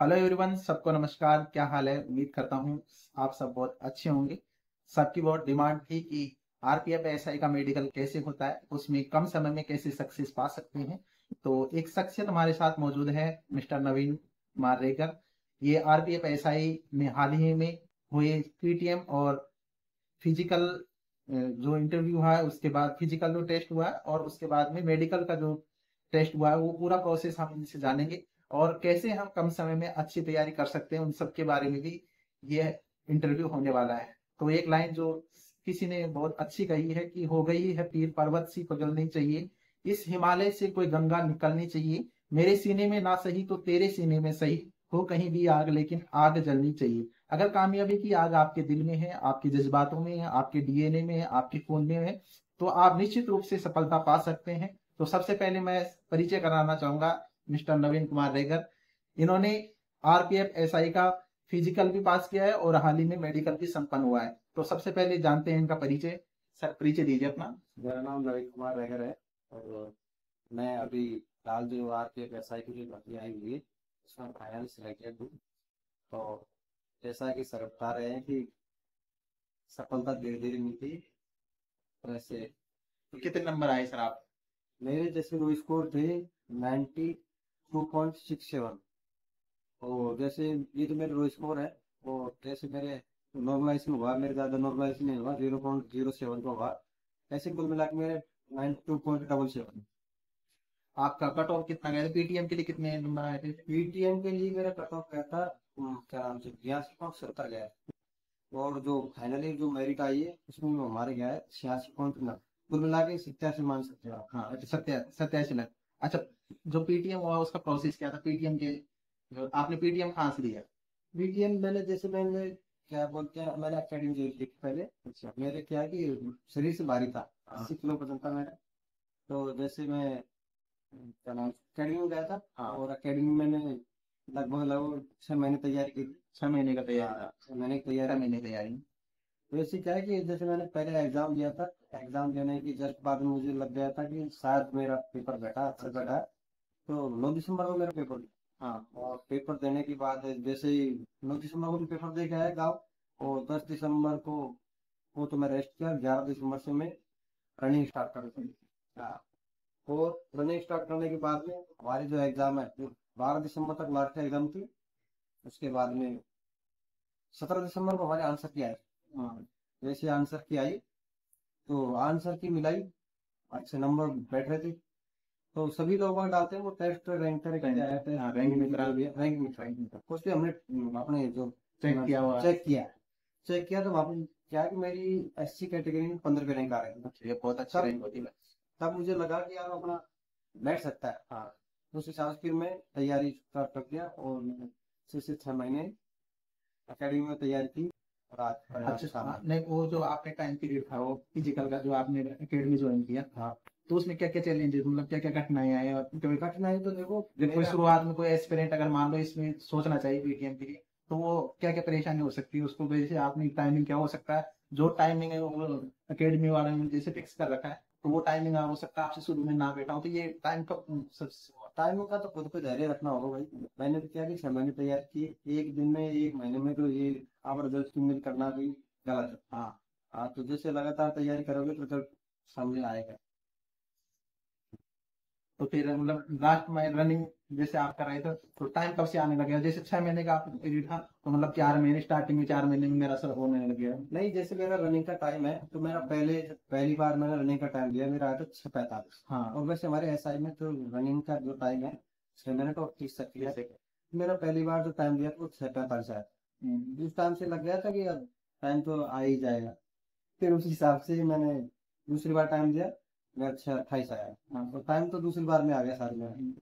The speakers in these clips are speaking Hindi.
हेलो एवरीवन, सबको नमस्कार। क्या हाल है? उम्मीद करता हूँ आप सब बहुत अच्छे होंगे। सबकी बहुत डिमांड थी कि आरपीएफ एसआई का मेडिकल कैसे होता है, उसमें कम समय में कैसे सक्सेस पा सकते हैं। तो एक शख्सियत हमारे साथ मौजूद है, मिस्टर नवीन कुमार रेगर। ये आरपीएफ एसआई में हाल ही में हुए पीटीएम और फिजिकल जो इंटरव्यू हुआ है, उसके बाद फिजिकल जो टेस्ट हुआ है और उसके बाद में मेडिकल का जो टेस्ट हुआ है, वो पूरा प्रोसेस हम इनसे जानेंगे। और कैसे हम कम समय में अच्छी तैयारी कर सकते हैं, उन सब के बारे में भी ये इंटरव्यू होने वाला है। तो एक लाइन जो किसी ने बहुत अच्छी कही है कि हो गई है पीर पर्वत सी पिघलनी चाहिए, इस हिमालय से कोई गंगा निकलनी चाहिए, मेरे सीने में ना सही तो तेरे सीने में सही, हो कहीं भी आग लेकिन आग जलनी चाहिए। अगर कामयाबी की आग आपके दिल में है, आपके जज्बातों में है, आपके डीएनए में है, आपके खून में है, तो आप निश्चित रूप से सफलता पा सकते हैं। तो सबसे पहले मैं परिचय कराना चाहूंगा मिस्टर नवीन कुमार रेगर। इन्होंने आरपीएफ एसआई का फिजिकल भी पास किया है और हाल ही में मेडिकल भी संपन्न हुआ है। तो सबसे पहले जानते हैं इनका परिचय। सर, परिचय दीजिए अपना। मेरा नाम नवीन कुमार रहेगर है। और मैं अभी फिलहाल जो आर के एसआई की जो भर्ती आई हुई है उसमें फाइनल सिलेक्टेड हूँ। तो जैसा कि सर बता रहे हैं कि सफलता धीरे धीरे मिलती है, तो ऐसे तो कितने नंबर आए सर आप? मेरे जैसे वो स्कोर थे 92.67। और जैसे ये जो मेरा रो स्कोर है वो जैसे मेरे नॉर्मलाइजेशन हुआ, मेरे ज़्यादा नॉर्मलाइजेशन नहीं हुआ, 0.07 का हुआ। ऐसे कुल मिला के मेरे 92.77। आपका कट ऑफ कितना गया था? पीटीएम के लिए कितने नंबर आए थे? पीटीएम के लिए मेरा कट ऑफ गया था क्या नाम से 82.70 गया है। और जो फाइनली जो मेरिट आई है उसमें वो हमारे गया है 86.9। कुल मिला के 87 मान सकते हो आप। हाँ, अच्छा, 87 लाख। अच्छा, जो पीटीएम हुआ उसका प्रोसेस क्या था पीटीएम के? जो आपने पीटीएम कहाँ से दिया? पीटीएम मैंने क्या बोलते हैं, मैंने अकेडमी ज्वाइन की पहले। अच्छा, मेरे क्या है कि शरीर से भारी था, हाँ। 80 किलो वजन था मेरा। तो जैसे मैं क्या नाम अकेडमी में गया था। हाँ। और अकेडमी में मैंने लगभग लगभग 6 महीने तैयारी की थी। 6 महीने का तैयारी हाँ, था? 6 महीने की छह तैयारी। महीने तैयारी। वैसे क्या है कि जैसे मैंने पहले एग्जाम दिया था, एग्जाम देने की जस्ट बाद में मुझे लग गया था कि शायद मेरा पेपर बैठा अच्छा बैठा है। तो 9 दिसंबर को मेरा पेपर था। हाँ। और पेपर देने के बाद जैसे ही 9 दिसंबर को मैं पेपर दे के आया गाँव। और 10 दिसंबर को तो मैं रेस्ट किया। 11 दिसंबर से मैं रनिंग स्टार्ट कर दी। हाँ। और रनिंग स्टार्ट करने के बाद में हमारी जो एग्जाम है वो 12 दिसंबर तक लास्ट एग्जाम थी। उसके बाद में 17 दिसंबर को हमारे आंसर की आई। हाँ, जैसे आंसर की आई तो आंसर की मिलाई, अच्छे नंबर बैठ रहे थे। तो सभी लोग वहाँ डालते हैं वो टेस्ट रैंक तरह के आया थे। हाँ, जो रैंक भी मित्रा। जो भी है रैंक मिल रहा है उस पर हमने अपने जो चेक किया हुआ? चेक किया तो वहाँ पे क्या है कि मेरी एससी कैटेगरी में 15 रैंक आ रहे थे। अच्छा, ये बहुत अच्छी तब रैंक होती है। तब मुझे लगा कि यार अपना बैठ सकता है। हाँ, तो उस हिसाब से फिर मैं तैयारी स्टार्ट कर दिया। और मैंने 6 से 6 महीने अकेडमी में तैयारी की। और आज परिणाम अच्छा, सामने। नहीं, वो जो आपने टाइम पीरियड था वो फिजिकल का जो आपने एकेडमी ज्वाइन किया, हाँ, तो उसमें क्या क्या चैलेंजेस, मतलब क्या क्या कठिनाई आई? और कोई कठिनाई तो देखो जब कोई मेरा। शुरुआत में कोई एस्पिरेंट अगर मान लो इसमें सोचना चाहिए पीटीएम के लिए, तो वो क्या क्या परेशानी हो सकती है उसको? जैसे आपने टाइमिंग क्या हो सकता है, जो टाइमिंग है वो अकेडमी वाले ने जैसे फिक्स कर रखा है, तो वो टाइमिंग हो सकता है आपसे शुरू में ना बैठा हो, तो ये टाइम का टाइम का तो खुद पे धैर्य रखना होगा भाई। मैंने तो क्या कि 6 महीने तैयार की, एक दिन में एक महीने में तो ये आप रिजल्ट की उम्मीद करना भी गलत है। हाँ। हाँ, तो जैसे लगातार तैयारी करोगे तो रिजल्ट सामने आएगा। तो फिर मतलब लास्ट में रनिंग जैसे आप कर रहे थे, तो टाइम कब से आने लगे? जैसे 6 महीने का आपका पीरियड था, तो मतलब 4 महीने, स्टार्टिंग में 4 महीने में मेरा सर होने लग गया। नहीं, जैसे मेरा रनिंग का टाइम है तो मेरा पहली बार मैंने रनिंग का टाइम दिया, मेरा आया था 6:45। हाँ। और वैसे हमारे एसआई में तो रनिंग का जो टाइम है 6 मिनट और 30 सेकंड है। जैसे मेरा पहली बार जो टाइम दिया था वो 6:45 आया। उस टाइम से लग गया था कि अब टाइम तो आ ही जाएगा। फिर उस हिसाब से मैंने दूसरी बार टाइम दिया, मेरा 6:28 आया। हाँ, तो टाइम तो दूसरी बार में आ गया सारे में।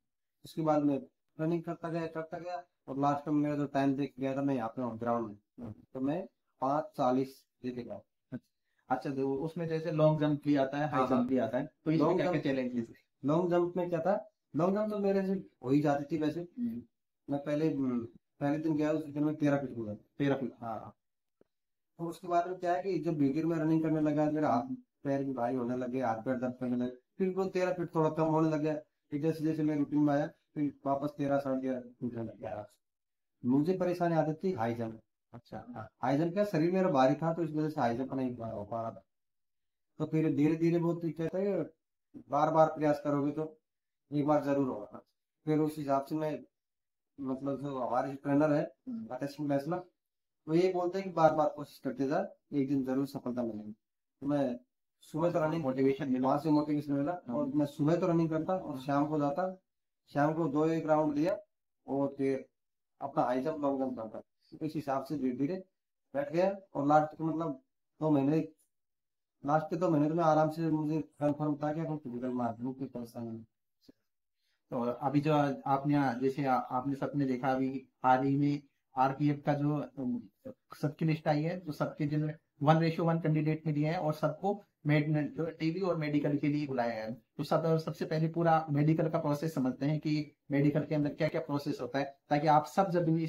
उसके बाद में रनिंग करता गया। और लास्ट में मेरा जो टाइम देख गया था, मैं यहाँ पे हूँ ग्राउंड में, तो मैं 5:40 लेके गया। अच्छा, तो उसमें जैसे लॉन्ग जंप भी आता है, हाई हाँ, हाँ। जंप भी आता है, तो इसमें लॉन्ग क्या क्या जंप चैलेंजेस है? लॉन्ग जंप में क्या था, लॉन्ग जंप तो मेरे से हो ही जाती थी वैसे। मैं पहले दिन गया, उस दिन में 13 फीट कूदा। 13 फीट? हाँ। तो उसके बाद में क्या है कि जब भीतर में रनिंग करने लगा, मेरा हाथ पैर भी भारी होने लगे, हाथ पैर दर्द करने लगे। फिर वो 13 फीट थोड़ा कम होने लग गया। फिर जैसे जैसे मैं रूटीन में आया, फिर वापस 13 साढ़े 13 फीट होने लग गया। मुझे परेशानी आती थी हाई जंप। अच्छा। हाँ। हाई जंप क्या, शरीर मेरा भारी था तो इस वजह से हाई जंप नहीं हो पा रहा था। तो फिर धीरे धीरे बहुत कहते हैं, बार बार प्रयास करोगे तो एक बार जरूर होगा। फिर उस हिसाब से मैं, मतलब जो हमारे ट्रेनर है फतेह सिंह फैसला, वो ये बोलते हैं कि बार बार कोशिश करते जा, एक दिन जरूर सफलता मिलेगी। तो मैं सुबह तो रनिंग, मोटिवेशन मिला। वहां से मोटिवेशन मिला, और मैं सुबह तो रनिंग करता और शाम को जाता। शाम को दो एक राउंड लिया और फिर अपना हाई जंप लॉन्ग जंप करता। तो इस हिसाब से धीरे धीरे बैठ गया, और लास्ट के मतलब 2 महीने, लास्ट के 2 महीने तो मैं आराम से, मुझे कन्फर्म था कि अपन फिजिकल मार की परेशानी नहीं। तो अभी जो आपने जैसे आपने सबने देखा अभी हाल ही में आरपीएफ का जो सबकी लिस्ट आई है, तो सबके जिन 1:1 कैंडिडेट मिली है और सबको टीवी और मेडिकल के लिए बुलाया है। तो सबसे पहले पूरा मेडिकल का प्रोसेस समझते हैं कि मेडिकल के अंदर क्या क्या प्रोसेस होता है, ताकि आप सब जब भी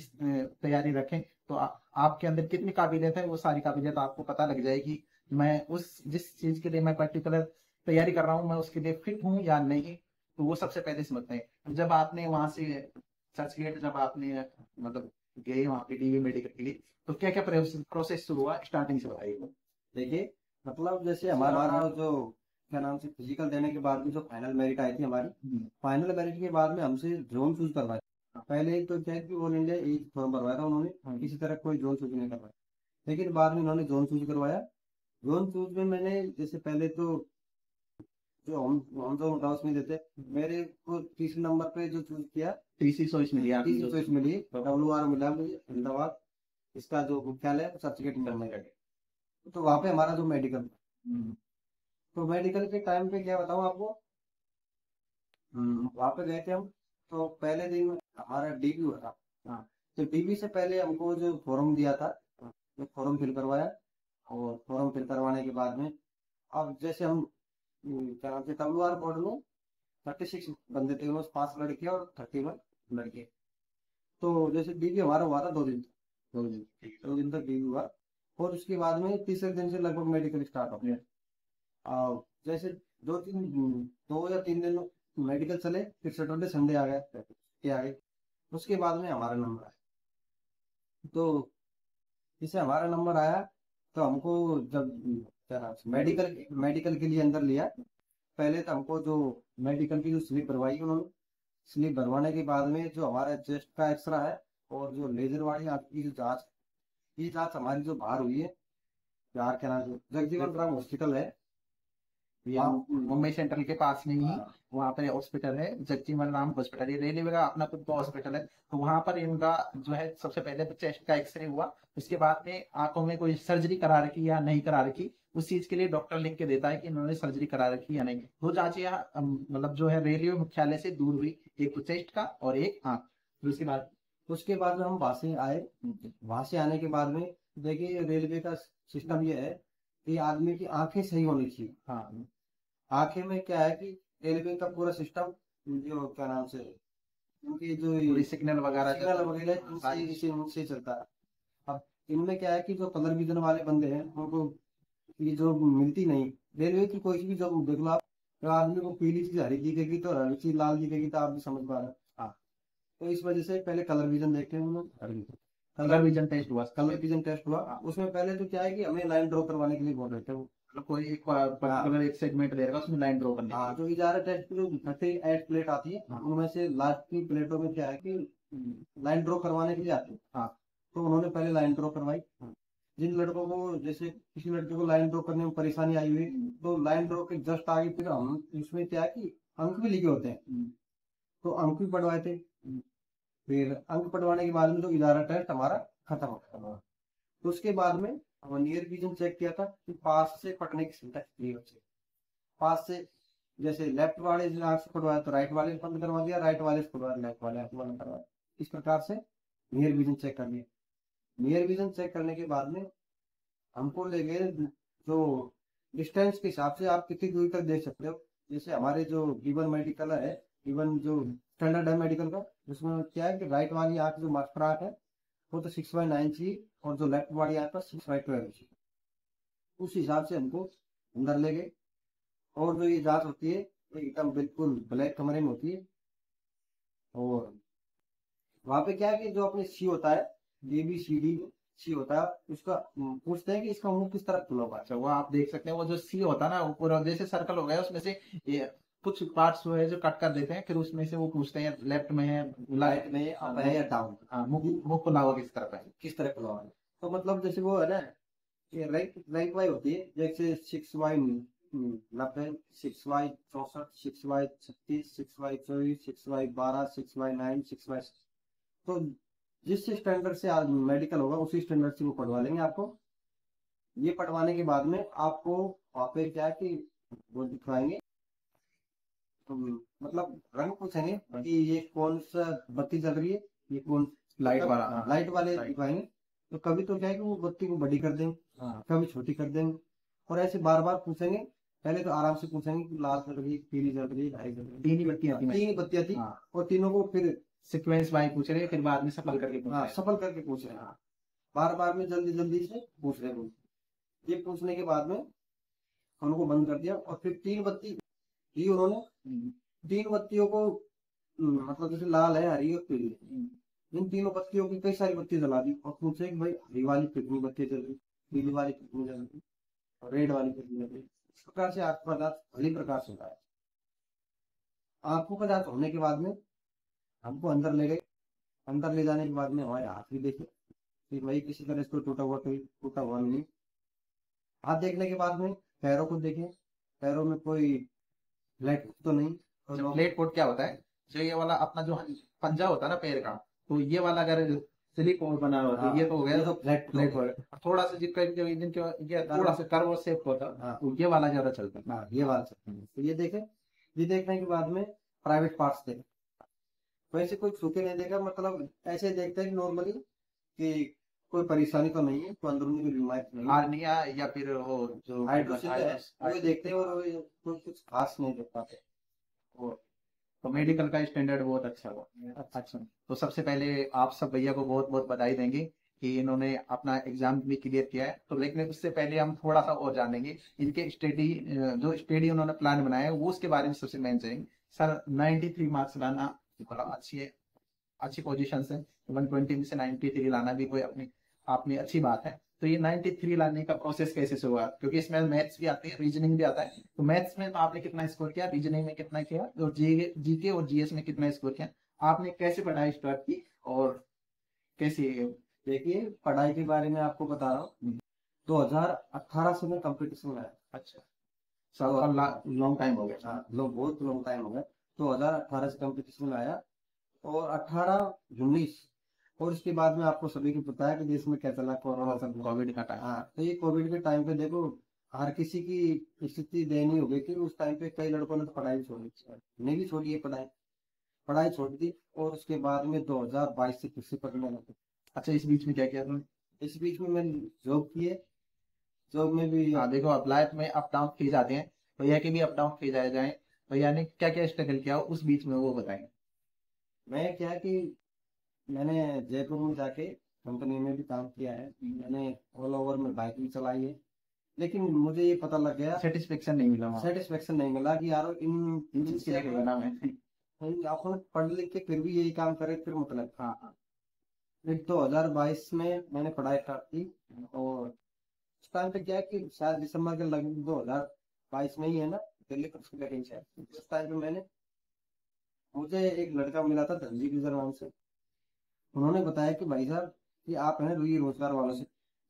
तैयारी रखें तो आपके अंदर कितनी काबिलियत है, वो सारी काबिलियत आपको पता लग जाएगी। मैं उस जिस चीज के लिए मैं पर्टिकुलर तैयारी कर रहा हूँ, मैं उसके लिए फिट हूँ या नहीं। तो वो सबसे पहले समझते हैं। जब आपने वहां से चर्च गेट, जब आपने मतलब गए वहां पे टीवी मेडिकल के लिए, तो क्या क्या प्रोसेस शुरू हुआ, स्टार्टिंग से बताइए। देखिए, मतलब जैसे हमारा जो क्या नाम से फिजिकल देने के बाद में जो फाइनल मेरिट आई थी हमारी, फाइनल मेरिट के बाद में हमसे जोन चूज करवाया। पहले तो क्या है कि ऑल इंडिया एक फॉर्म भरवाया था उन्होंने, किसी तरह कोई जोन चूज नहीं करवाया। लेकिन बाद में उन्होंने जोन चूज करवाया। जोन चूज में मैंने, जैसे पहले तो जो हम जो होता उसमें देते, मेरे को तीसरे नंबर पे जो चूज किया, तीसरी चॉइस मिली आपको तीसरी जो? चॉइस मिली, WR मिला मुझे अहमदाबाद। इसका जो मुख्यालय सर्टिफिकेट करने का। तो वहाँ पे हमारा जो मेडिकल, तो मेडिकल के टाइम पे क्या बताऊँ आपको, वहाँ पे गए थे हम। तो पहले दिन हमारा डीबी हुआ था। हाँ। तो डीबी से पहले हमको जो फॉर्म दिया था, तो फॉर्म फिल करवाया। और फॉर्म फिल करवाने के बाद में, अब जैसे हम क्या नाम से WR बोर्ड में 36 बंदे थे, उनमें 5 लड़के और 31 लड़के। तो जैसे डीबी हमारा हुआ था 2 दिन, 2 दिन, 2 दिन तक डीबी हुआ। और उसके बाद में तीसरे दिन से लगभग मेडिकल स्टार्ट हो गया। जैसे 2 या 3 दिन मेडिकल चले, फिर सैटरडे संडे आ गया, ये आ गई। उसके बाद में हमारा नंबर आया। तो जैसे हमारा नंबर आया, तो हमको जब क्या नाम से मेडिकल मेडिकल के लिए अंदर लिया। पहले तो हमको जो मेडिकल की जो स्लिप भरवाई उन्होंने, स्लिप भरवाने के बाद में जो हमारा चेस्ट का एक्सरा है, और जो लेजर वाली आंख की जो जांच, ये जांच हमारी जो बाहर हुई है, यार क्या नाम है, जगजीवन राम हॉस्पिटल है मुंबई सेंट्रल के पास में ही हाँ। वहां पर हॉस्पिटल है, जगजीवन राम हॉस्पिटल। ये रेलवे का अपना खुद का हॉस्पिटल है। तो वहां पर इनका जो है सबसे पहले तो चेस्ट का एक्सरे हुआ। उसके बाद में आंखों में कोई सर्जरी करा रखी या नहीं करा रखी, उस चीज के लिए डॉक्टर लिख के देता है कि इन्होंने सर्जरी करा रखी या नहीं। दो जांचें यहाँ मतलब जो है रेलवे मुख्यालय से दूर हुई, एक तो चेस्ट का और एक आंख। फिर उसके बाद में हम वहां से आए। वहां से आने के बाद में देखिए, रेलवे का सिस्टम ये है कि आदमी की आंखें सही होनी चाहिए। हाँ, आंखें में क्या है कि रेलवे का पूरा सिस्टम, जो क्या नाम से, उनकी जो पूरी सिग्नल वगैरह सिग्नल वगैरह इनसे इसे इनसे चलता है। अब इनमें क्या है कि जो कलर विजन वाले बंदे हैं, उनको ये जो मिलती नहीं। रेलवे की कोई भी जब देख लो आप, तो आदमी को पीली चीज हरी दिखेगी तो हरी चीज लाल दिखेगी, तो आप भी समझ पा रहे हैं। हाँ। तो इस वजह से पहले कलर विजन देखते हैं हम लोग। कलर विजन टेस्ट हुआ। कलर विजन टेस्ट हुआ। उसमें पहले तो क्या है कि हमें लाइन ड्रॉ करवाने के लिए बोल रहे थे वो। मतलब कोई एक पर्टिकुलर एक सेगमेंट दे रहा उसमें लाइन ड्रॉ करने हाँ, की। जो 11 टेस्ट की जो 38 प्लेट आती है, हाँ। उनमें से लास्ट की प्लेटों में क्या है कि लाइन ड्रॉ करवाने के लिए आती है। हाँ। तो उन्होंने पहले लाइन ड्रॉ करवाई। जिन लड़कों को, जैसे किसी लड़के को लाइन ड्रॉ करने में परेशानी आई हुई, तो लाइन ड्रॉ के जस्ट आगे फिर हम इसमें क्या है कि अंक भी लिखे होते हैं, तो अंक भी पढ़वाए थे। फिर अंक पढ़वाने के बाद में जो 11 टेस्ट हमारा खत्म हो गया। तो उसके बाद में हम नियर विजन चेक किया था कि पास से पढ़ने की क्षमता कितनी है बच्चे की। पास से, जैसे लेफ्ट वाले जो आंख से पढ़वाया तो राइट वाले बंद करवा दिया, राइट वाले से पढ़वाया लेफ्ट वाले आंख बंद करवाया। इस प्रकार से नियर विजन चेक कर लिया। नियर विजन चेक करने के बाद में हमको ले गए, जो डिस्टेंस के हिसाब से आप कितनी दूरी तक देख सकते हो। जैसे हमारे जो गिवन मेडिकल है, गिवन जो स्टैंडर्ड है मेडिकल का, उसमें क्या है कि राइट वाली आंख जो मास्टर आंख है, वो तो 6/9 चाहिए, और जो लेफ्ट वाली आंख है 6/12 चाहिए। उस हिसाब से हमको अंदर ले गए। और जो ये जांच होती है, एकदम बिल्कुल ब्लैक कमरे में होती है। और वहां पे क्या है कि जो अपने सी होता है, ABCD सी होता है, उसका पूछते हैं कि इसका मुंह किस तरफ खुला हुआ है। अच्छा, वो आप देख सकते हैं, वो जो सी होता है ना, वो पूरा जैसे सर्कल हो गया, उसमें से ये कुछ पार्ट्स जो है जो कट कर देते हैं, फिर उसमें से वो पूछते हैं लेफ्ट में है, राइट में अप है या डाउन, हाँ, मुंह मुंह खुला हुआ किस तरफ है। किस तरह खुला हुआ है। तो मतलब जैसे वो है ना, ये रैंक वाई होती है, जैसे 6Y 90, 6Y 64, 6Y 36, 6Y 24, 6Y 12, 6Y 9, 6Y, तो जिस स्टैंडर्ड से मेडिकल होगा उसी स्टैंडर्ड से वो पढ़वा लेंगे आपको। ये पढ़वाने के बाद में आपको वहाँ पे क्या है कि वो दिखवाएंगे, तो मतलब रंग पूछेंगे कि ये कौन सा बत्ती जल रही है, ये कौन लाइट वाला, हाँ, लाइट वाले लाइट, दिखवाएंगे। तो कभी तो क्या है कि वो बत्ती को बड़ी कर देंगे, हाँ, कभी छोटी कर देंगे, और ऐसे बार बार पूछेंगे। पहले तो आराम से पूछेंगे कि लाल जल रही है, पीली जल रही है, हरी जल रही है, तीन ही बत्तियां थी, तीन ही बत्तियां थी। हाँ, और तीनों को फिर सीक्वेंस वाइज पूछ रहे हैं, फिर बाद में सफल करके पूछ हाँ रहे हैं। सफल करके पूछ रहे हैं, हाँ बार बार में जल्दी जल्दी से पूछ रहे हैं। ये पूछने के बाद में उनको बंद कर दिया, और फिर तीन बत्ती दी उन्होंने। हम्म, तीन बत्तियों को मतलब जैसे लाल है, हरी और पीली है, इन तीनों बत्तियों की कई सारी बत्ती जला दी, और पूछे कि भाई हरी वाली कितनी बत्ती जल रही, पीली वाली कितनी जल रही, और रेड वाली कितनी जल रही। इस प्रकार से आंखों का जांच भली प्रकार से होता है। आंखों का जांच होने के बाद में हमको अंदर ले गए। अंदर ले जाने के बाद में हमारे हाथ भी देखे कि भाई किसी तरह इसको टूटा हुआ, कोई टूटा हुआ नहीं। हाथ देखने के बाद में पैरों को देखे, पैरों में कोई ब्लैक तो नहीं। और जब प्लेट कोट क्या होता है, जो ये वाला अपना जो पंजा होता है ना पैर का, तो ये वाला अगर सिलिकॉन बना हुआ तो हाँ, ये तो हो गया, ये तो फ्लैट प्लेट हो गया। थोड़ा सा जिनका जिनके ये थोड़ा सा कर्व शेप होता है, हाँ तो ये वाला ज्यादा चलता है। हाँ ये बात है। तो ये देखे, ये देखने के बाद में प्राइवेट पार्ट्स देखे। वैसे कोई छूके नहीं देखा, मतलब ऐसे देखते हैं नॉर्मली कि कोई परेशानी तो नहीं है, कोई अंदरूनी कोई बीमारी तो नहीं है। हार्निया या फिर वो जो हाइड्रोसिल है वो देखते हैं, और कोई कुछ खास नहीं देख पाते। वो, तो मेडिकल का स्टैंडर्ड बहुत अच्छा हुआ। अच्छा, तो सबसे पहले आप सब भैया को बहुत बहुत बधाई देंगे कि इन्होंने अपना एग्जाम भी क्लियर किया है। तो लेकिन उससे पहले हम थोड़ा सा और जानेंगे इनके स्टडी, जो स्टडी उन्होंने प्लान बनाया है वो उसके बारे में सबसे मेन जाएंगे। सर, 93 मार्क्स लाना बड़ा अच्छी है, अच्छी पोजीशन से 120 में से 93 लाना भी कोई अपनी आप में अच्छी बात है। तो ये 93 लाने का प्रोसेस कैसे से हुआ, क्योंकि इसमें मैथ्स भी आती है, रीजनिंग भी आता है। तो मैथ्स में तो आपने कितना स्कोर किया, रीजनिंग में कितना किया, और जीके और जीएस में कितना स्कोर किया, आपने कैसे पढ़ाई स्टार्ट की और कैसे। देखिए पढ़ाई के बारे में आपको बता रहा हूँ, 2018 से मैं कंपटीशन में आया। अच्छा, सब लॉन्ग टाइम हो गया। हाँ लोग बहुत लॉन्ग टाइम हो गया। 2018 से कंपटीशन में आया, और 18 19, और इसके बाद में आपको सभी को पता है कि देश में क्या चला, कोरोना चल रहा। कोविड का टाइम। हाँ तो ये कोविड के टाइम पे देखो, हर किसी की स्थिति दयनीय हो गई कि उस टाइम पे कई लड़कों ने तो पढ़ाई छोड़ी, नहीं भी छोड़ी है पढ़ाई, पढ़ाई छोड़ दी। और उसके बाद में 2022 से फिर से पढ़ने लगे। अच्छा, इस बीच में क्या किया तुमने। इस बीच में मैंने जॉब की है, जॉब में भी हाँ देखो, अब लाइफ में अप डाउन फेज आते हैं, भैया के भी अप डाउन फेज आए जाए, भैया ने क्या क्या स्ट्रगल किया उस बीच में वो बताएंगे। मैं क्या कि मैंने जयपुर में जाके कंपनी में भी काम किया है, मैंने ऑल ओवर में बाइक भी चलाई है। लेकिन मुझे ये पता लग गया, सेटिस्फेक्शन नहीं मिला वहाँ। सेटिस्फेक्शन नहीं मिला कि यार इन चीज के लिए बना मैं। अपन पढ़ लिख के फिर भी यही काम करे, फिर मतलब। हाँ, हाँ। फिर 2022 में मैंने पढ़ाई स्टार्ट की, और उस टाइम पे क्या है कि शायद दिसंबर के लगभग 2022 में ही है ना, दिल्ली पुलिस की वैकेंसी है। उस टाइम पे मुझे एक लड़का मिला था धनजी गुजर नाम से। उन्होंने बताया कि भाई साहब कि आप है ना ये रोजगार वालों से,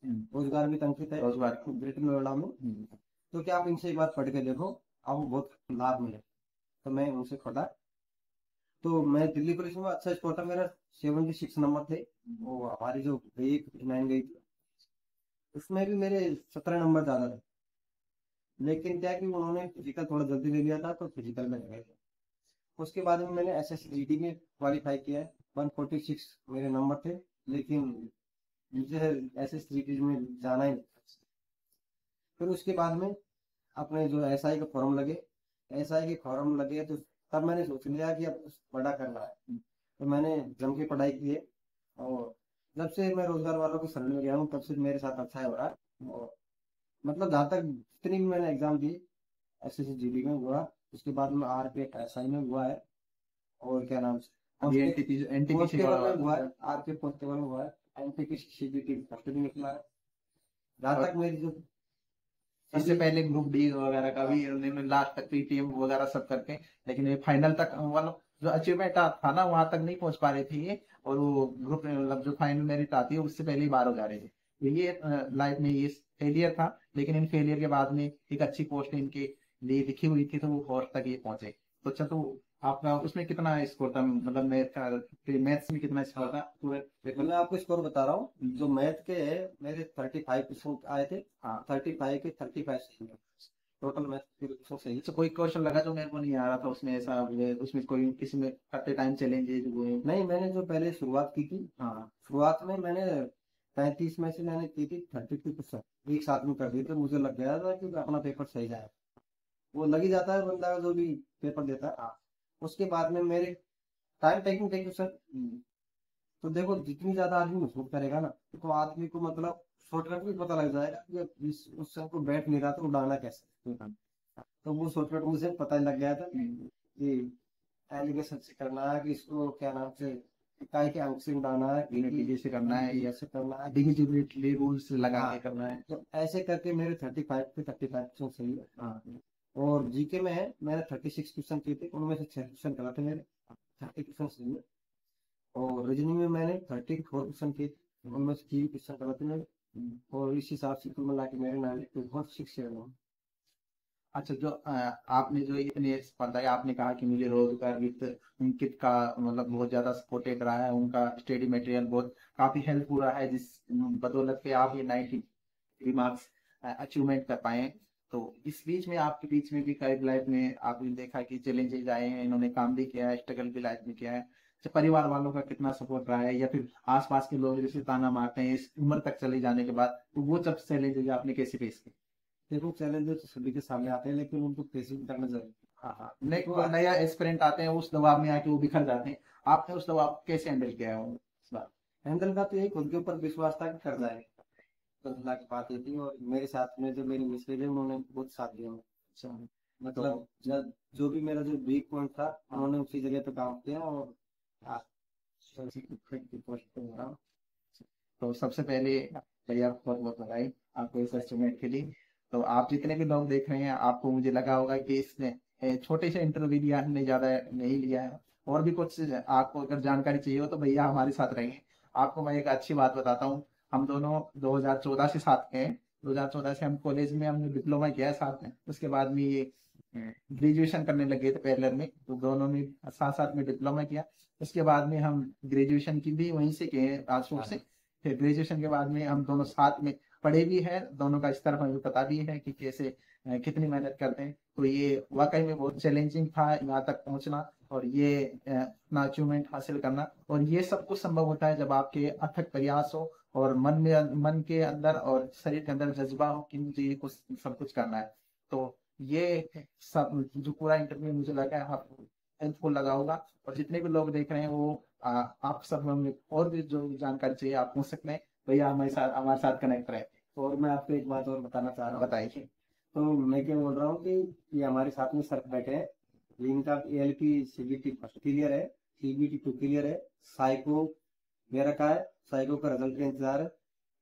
रोजगार भी तंकित है रोजगार। ग्रेटर नोएडा में, तो क्या आप इनसे एक बार पढ़ के देखो, आपको बहुत लाभ मिले। तो मैं उनसे पढ़ा, तो मैं दिल्ली पुलिस में अच्छा स्कोर था मेरा, 76 नंबर थे। वो हमारी जो गई 59 गई थी, उसमें भी मेरे 17 नंबर ज्यादा थे। लेकिन क्या कि उन्होंने फिजिकल थोड़ा जल्दी ले लिया था, तो फिजिकल में गए थे। उसके बाद में मैंने SSGD में क्वालिफाई किया है, 146 मेरे नंबर थे। लेकिन मुझे SSGD में जाना ही नहीं था। फिर उसके बाद में अपने जो SI का फॉर्म लगे, SI के फॉर्म लगे, तो तब मैंने सोच लिया कि अब कुछ बड़ा करना है। तो मैंने जम के पढ़ाई की है, और जब से मैं रोजगार वालों के शरण में गया हूँ तब से मेरे साथ अच्छा हो रहा है। और मतलब जहाँ तक जितनी भी मैंने एग्जाम दी, SSGD में हुआ, उसके बाद में RPF SI में हुआ है, और क्या नाम से अभी एनटीपीसी कांस्टेबल में हुआ है, आरपी कांस्टेबल में हुआ है, एनटीपीसी सीबीटी फर्स्ट भी निकला है। जहाँ तक मेरी जो इससे पहले ग्रुप डी वगैरह का भी उन्होंने लास्ट तक पीटीएम वगैरह सब करके, लेकिन ये फाइनल तक मतलब जो अचीवमेंट था ना वहां तक नहीं पहुंच पा रहे थे ये, और वो ग्रुप मतलब जो फाइनल मेरिट आती है उससे पहले ही बाहर हो जा रहे थे। तो ये लाइफ में ये फेलियर था, लेकिन इन फेलियर के बाद में एक अच्छी पोस्ट इनके लिए लिखी हुई थी, तो वो और तक ये पहुंचे। तो अच्छा, तो आपका उसमें कितना स्कोर था, मतलब मैथ्स में कितना स्कोर था पूरे? देखो मैं आपको स्कोर बता रहा हूँ, जो मैथ के है मेरे 35% आए थे। हाँ, 35 के 35 सही है, टोटल मैथ के सही। तो कोई क्वेश्चन लगा जो मेरे को नहीं आ रहा था उसमें, ऐसा उसमें कोई किसी में करते टाइम चैलेंजेस हुए? नहीं, मैंने जो पहले शुरुआत की थी, हाँ, शुरुआत में मैंने 35 में से मैंने की थी 32%, एक साथ में कर दी, तो मुझे लग गया था कि अपना पेपर सही जाए। वो लग ही जाता है बंदा का जो भी पेपर देता है। हाँ, उसके बाद में मेरे टाइम टेकिंग टेकिंग सर। तो देखो जितनी ज्यादा आदमी मेहनत करेगा ना, तो आदमी को मतलब शॉर्टकट भी पता लग जाएगा कि उससे को बैठ नहीं रहा तो उड़ाना कैसे। तो वो शॉर्टकट मुझे पता लग गया था कि एलिगेशन से करना है, कि इसको क्या नाम से इकाई के अंक से उड़ाना है, यूनिटी से करना है या ऐसे करना है, डिविजिबिलिटी रूल्स लगा के हाँ। करना है। तो ऐसे करके मेरे 35 पे 35% सही है। हाँ, और जीके में है, मैंने 36 क्वेश्चन किए थे, उनमें से 6 क्वेश्चन गलत है मेरे, 30 क्वेश्चन सही है। और रीजनिंग में मैंने 34 क्वेश्चन किए थे, उनमें से 3 क्वेश्चन गलत है मेरे। और इस हिसाब से कुल मिला के मेरे 92.67 है। अच्छा, जो आपने जो इतने बताए, आपने कहा कि मुझे रोजगार वित्त अंकित का मतलब बहुत ज्यादा सपोर्टेड रहा है, उनका स्टडी मटेरियल बहुत काफी हेल्पफुल रहा है, जिस बदौलत पे आप ये 93 मार्क्स अचीवमेंट कर पाए। तो इस बीच में आपके बीच में भी कई लाइफ में आपने देखा कि चैलेंजेस आए हैं, इन्होंने काम भी किया है, स्ट्रगल भी लाइफ में किया है। अच्छा, परिवार वालों का कितना सपोर्ट रहा है, या फिर आसपास के लोग जैसे ताना मारते हैं इस उम्र तक चले जाने के बाद, तो वो सब चैलेंजेस आपने कैसे फेस किए? देखो चैलेंजेस तो सभी के सामने आते हैं, लेकिन उनको फेस भी करना जरूरी है। हाँ, हाँ, नया एस्पिरेंट आते हैं, उस दबाव में आके वो बिखर जाते हैं। आपने उस दबाव को कैसे हैंडल किया है इस बार? हैंडल का तो यही खुद के ऊपर विश्वास था कि कर जाएगा, तो अल्लाह की बात ये थी। और मेरे साथ में जो मेरी मिसेज है उन्होंने बहुत साथ दिया मुझे। अच्छा, मतलब जब जो भी मेरा जो वीक पॉइंट था उन्होंने उसी जगह पे काम किया, और आज की पोस्ट पे हो रहा हूँ। तो सबसे पहले भैया बहुत बहुत बधाई आपको इस अचीवमेंट के लिए। तो आप जितने भी लोग देख रहे हैं, आपको मुझे लगा होगा कि इसने छोटे से इंटरव्यू लिया, हमने ज्यादा नहीं लिया है। और भी कुछ आपको अगर जानकारी चाहिए हो तो भैया हमारे साथ रहेंगे। आपको मैं एक अच्छी बात बताता हूँ, हम दोनों 2014 से साथ के हैं। 2014 से हम कॉलेज में हमने डिप्लोमा किया है साथ में, उसके बाद में ये ग्रेजुएशन करने लगे थे पैरेलल में, तो दोनों ने साथ साथ में डिप्लोमा किया। उसके बाद में हम ग्रेजुएशन की भी वहीं से किए राजकोट से। फिर ग्रेजुएशन के बाद में हम दोनों साथ में पढ़े भी हैं, दोनों का स्तर हमें पता भी है कि कैसे कितनी मेहनत करते हैं। तो ये वाकई में बहुत चैलेंजिंग था यहाँ तक पहुंचना, और ये अपना अचीवमेंट हासिल करना। और ये सब कुछ संभव होता है जब आपके अथक प्रयास हो, और मन के अंदर और शरीर के अंदर जज्बा हो कि मुझे ये कुछ सब कुछ करना है। तो ये सब जो पूरा इंटरव्यू मुझे लगा है आपको हेल्पफुल लगा होगा। और जितने भी लोग देख रहे हैं वो आप सब हमें और भी जो जानकारी चाहिए आप पूछ सकते हैं, भैया हमारे साथ कनेक्ट रहे। और मैं आपको एक बात और बताना चाह रहा हूँ। बताइए। तो मैं क्या बोल रहा हूँ कि ये हमारे साथ में सर बैठे हैं, इनका एलपी सीबीटी फर्स्ट क्लियर है, सीबीटी 2 क्लियर है, साइको मेरा का है, साइको का रिजल्ट का इंतजार है।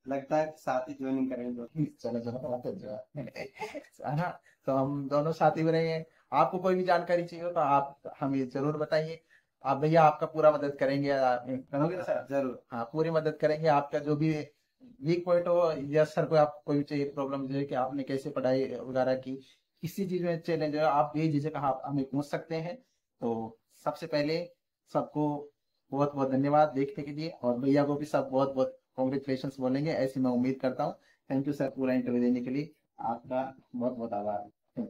लगता है कि साथ ही ज्वाइनिंग करेंगे। चलो चलो, बहुत अच्छा है ना। तो हम दोनों साथी में रहे हैं। आपको कोई भी जानकारी चाहिए हो तो आप हमें जरूर बताइए। आप भैया आपका पूरा मदद करेंगे, करोगे ना सर? जरूर। हाँ, पूरी मदद करेंगे। आपका जो भी वीक पॉइंट हो, या सर को आप कोई चाहिए प्रॉब्लम जो है कि आपने कैसे पढ़ाई वगैरह की, किसी चीज में चैलेंज है, आप बेझिझक आप हमें पूछ सकते हैं। तो सबसे पहले सबको बहुत बहुत धन्यवाद देखने के लिए, और भैया को भी सब बहुत बहुत कॉन्ग्रेचुलेशन बोलेंगे, ऐसी मैं उम्मीद करता हूँ। थैंक यू सर पूरा इंटरव्यू देने के लिए, आपका बहुत बहुत आभार।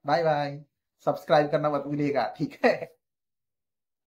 Bye bye. सब्सक्राइब करना मत भूलिएगा, ठीक है?